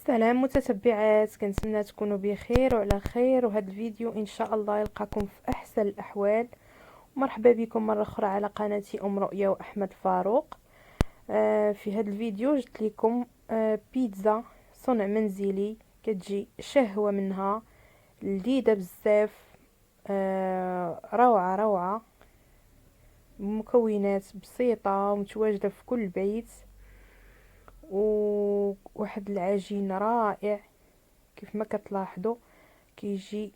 سلام متتبعات، كنتمنى تكونوا بخير وعلى خير. وهذا الفيديو ان شاء الله يلقاكم في احسن الاحوال. مرحبا بكم مره اخرى على قناتي ام رؤيا واحمد فاروق. في هذا الفيديو جبت لكم بيتزا صنع منزلي، كتجي شهوه منها، لذيذه بزاف، روعه روعه، مكونات بسيطه ومتواجده في كل بيت، وواحد العجين رائع كيف ما كتلاحظوا. كيجي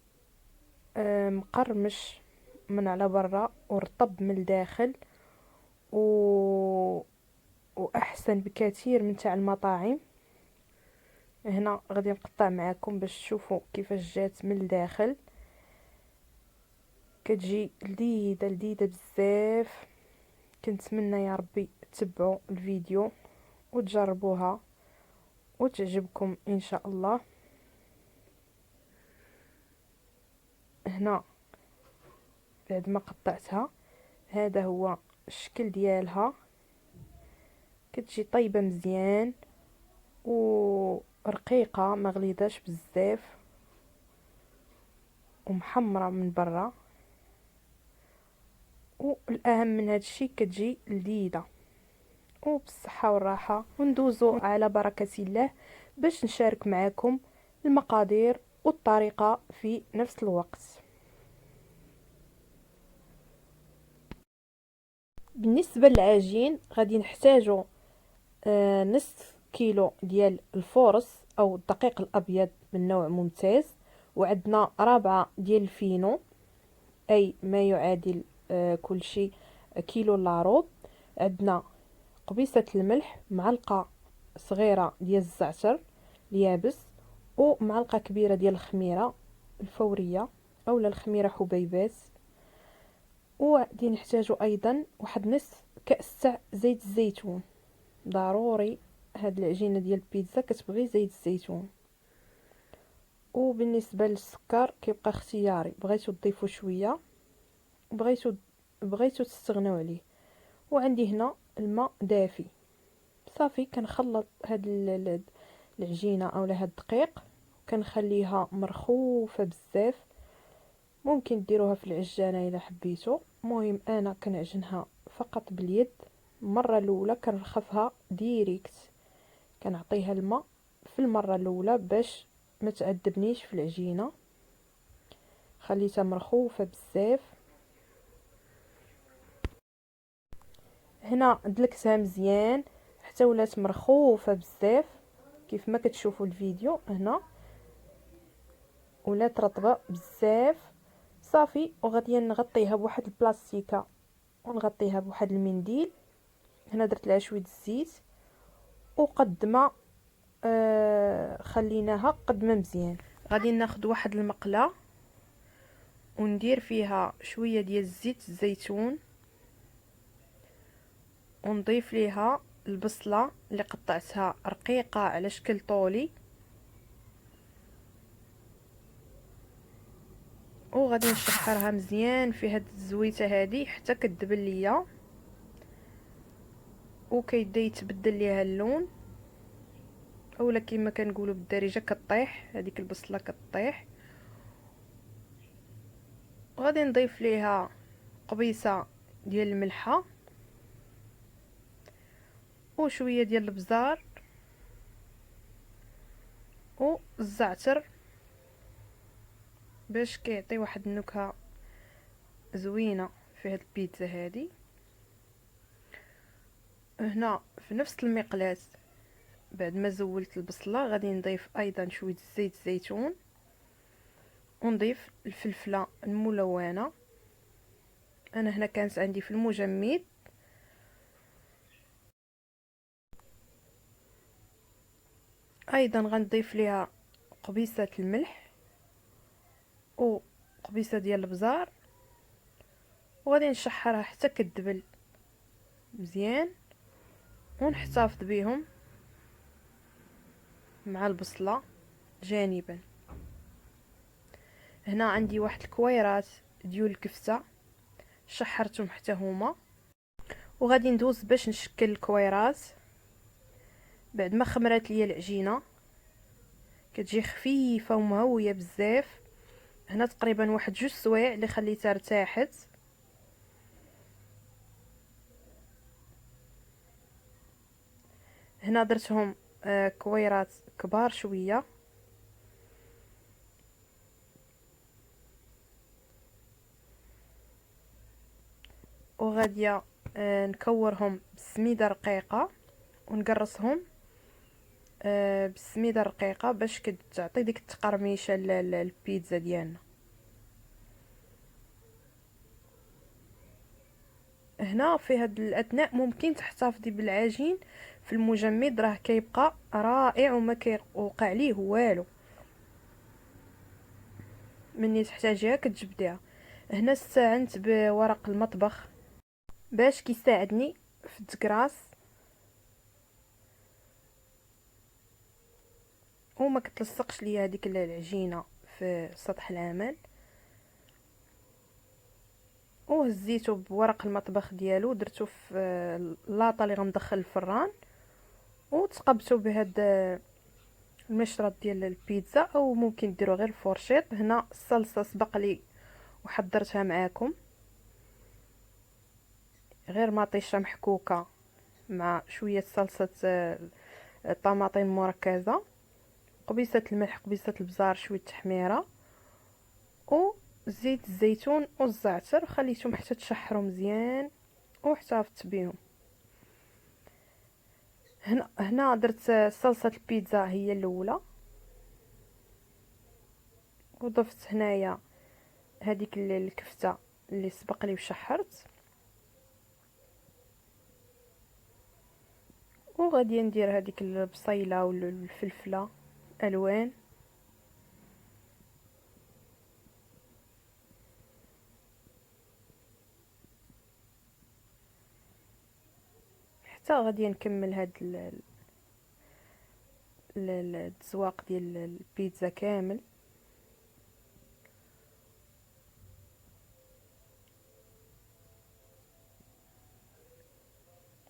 مقرمش من على برا ورطب من الداخل و... واحسن بكثير من تاع المطاعم. هنا غادي نقطع معاكم باش تشوفوا كيفاش جات من الداخل. كتجي لذيذه لذيذه بزاف. كنتمنى يا ربي تتبعوا الفيديو وتجربوها وتعجبكم ان شاء الله. هنا بعد ما قطعتها هذا هو الشكل ديالها. كتجي طيبه مزيان ورقيقه، ما غليظاش بزاف، ومحمره من برا. والاهم من هذا الشيء كتجي لذيذه وبالصحه والراحه. وندوزو على بركه الله باش نشارك معكم المقادير والطريقه في نفس الوقت. بالنسبه للعجين غادي نحتاجو نصف كيلو ديال الفورص او الدقيق الابيض من نوع ممتاز، وعندنا رابعه ديال الفينو، اي ما يعادل كل شيء كيلو لاروب. عندنا قبيصه الملح، معلقه صغيره ديال الزعتر اليابس، ومعلقه كبيره ديال الخميره الفوريه اولا الخميره حبيبات. وغادي نحتاجو ايضا واحد نصف كاس تاع زيت الزيتون. ضروري هاد العجينه ديال البيتزا كتبغي زيت الزيتون. وبالنسبه للسكر كيبقى اختياري، بغيتو تضيفوا شويه، بغيتو تستغنوا عليه. وعندي هنا الماء دافي. صافي كنخلط هاد العجينه اولا هاد الدقيق، كنخليها مرخوفه بزاف. ممكن ديروها في العجانه الا حبيتو، المهم انا كنعجنها فقط باليد. المره الاولى كنرخفها ديريكت، كنعطيها الماء في المره الاولى باش ما تعذبنيش في العجينه. خليتها مرخوفه بزاف. هنا دلكتها مزيان حتى ولات مرخوفه بزاف كيف ما كتشوفوا الفيديو. هنا ولات رطبه بزاف. صافي وغادي نغطيها بواحد البلاستيكه ونغطيها بواحد المنديل. هنا درت لها شويه الزيت وقد ما خليناها قد ما مزيان. غادي ناخذ واحد المقله وندير فيها شويه ديال زيت الزيتون، ونضيف ليها البصله اللي قطعتها رقيقه على شكل طولي، وغادي نشحرها مزيان في هاد الزويته هذه حتى كتدبل ليا وكيبدا يتبدل ليها اللون، اولا كما كنقولوا بالدارجه كطيح هذيك البصله كطيح. وغادي نضيف ليها قبيصه ديال الملحه وشويه ديال البزار والزعتر باش كيعطي واحد النكهه زوينه في هاد البيتزا هذه. هنا في نفس المقلاة بعد ما زولت البصله غادي نضيف ايضا شويه زيت الزيتون، ونضيف الفلفله الملونه. انا هنا كانت عندي في المجمد. ايضا غنضيف ليها قبيصه الملح وقبيصه ديال البزار، وغادي نشحرها حتى كتدبل مزيان، ونحتفظ بهم مع البصله جانبا. هنا عندي واحد الكويرات ديال الكفته شحرتهم حتى هما، وغادي ندوز باش نشكل الكويرات بعد ما خمرات ليا العجينه. كتجي خفيفه ومهويه بزاف. هنا تقريبا واحد 2 سوايع اللي خليتها ارتاحت. هنا درتهم كويرات كبار شويه. وغاديه نكورهم بالسميده رقيقه ونقرصهم بالسميده رقيقه باش كتعطي ديك التقرميشه للبيتزا ديالنا. هنا في هاد الاثناء ممكن تحتفظي بالعجين في المجمد، راه كيبقى رائع وما كيوقع ليه والو. مني تحتاجيها كتجبديها. هنا استعنت بورق المطبخ باش كيساعدني في التكراس وما كتلصقش ليا هذيك العجينه في سطح العمل. وهزيته بورق المطبخ ديالو، درتو في اللاطه اللي غندخل الفران، وتقبته بهاد المشرط ديال البيتزا، او ممكن ديروا غير الفورشيط. هنا الصلصه سبق لي وحضرتها معاكم، غير مطيشه محكوكه مع شويه صلصه طماطم مركزه، قبيصه الملح، قبيصه البزار، شويه تحميره، وزيت الزيتون والزعتر. خليتهم حتى تشحروا مزيان واحتفظت بهم. هنا درت صلصه البيتزا هي الاولى، وضفت هنايا هذيك الكفته اللي سبق لي وشحرت، وغادي ندير هذيك البصيله والفلفله الوان. حتى غادي نكمل هاد الزواق ديال البيتزا كامل.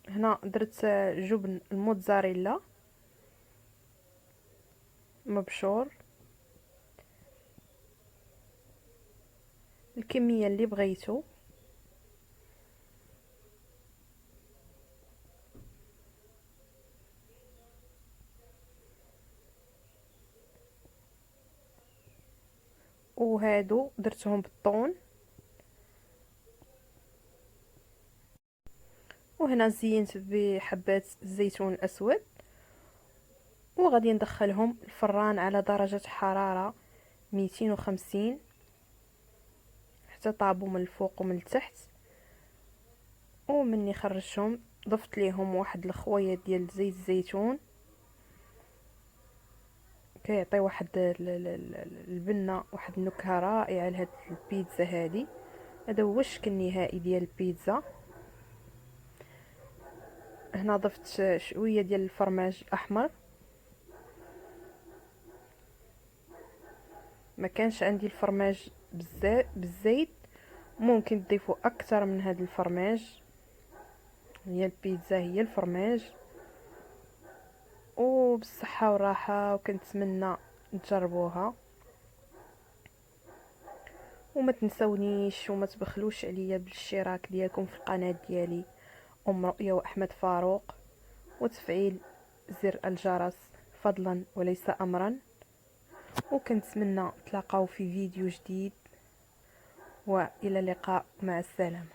هنا درت جبن الموتزاريلا مبشور، الكميه اللي بغيتو. وهادو درتهم بالطون. وهنا زينت بحبات الزيتون الاسود، وغادي ندخلهم الفران على درجه حراره 250 حتى طابوا من الفوق ومن التحت. ومني خرجتهم ضفت ليهم واحد الخويه ديال زيت الزيتون، كيعطي واحد البنه، واحد النكهه رائعه لهاد البيتزا هذه. هذا هو الشكل النهائي ديال البيتزا. هنا ضفت شويه ديال الفرماج الاحمر، ما كانش عندي الفرماج بالزيت، ممكن تضيفوا اكثر من هذا الفرماج. هي البيتزا هي الفرماج. وبالصحه والراحه، وكنتمنى تجربوها. وما تنسونيش وما تبخلوش عليا بالاشتراك ديالكم في القناه ديالي ام رؤيا واحمد فاروق، وتفعيل زر الجرس فضلا وليس امرا. وكنتمنى تلاقاو في فيديو جديد، والى اللقاء، مع السلامه.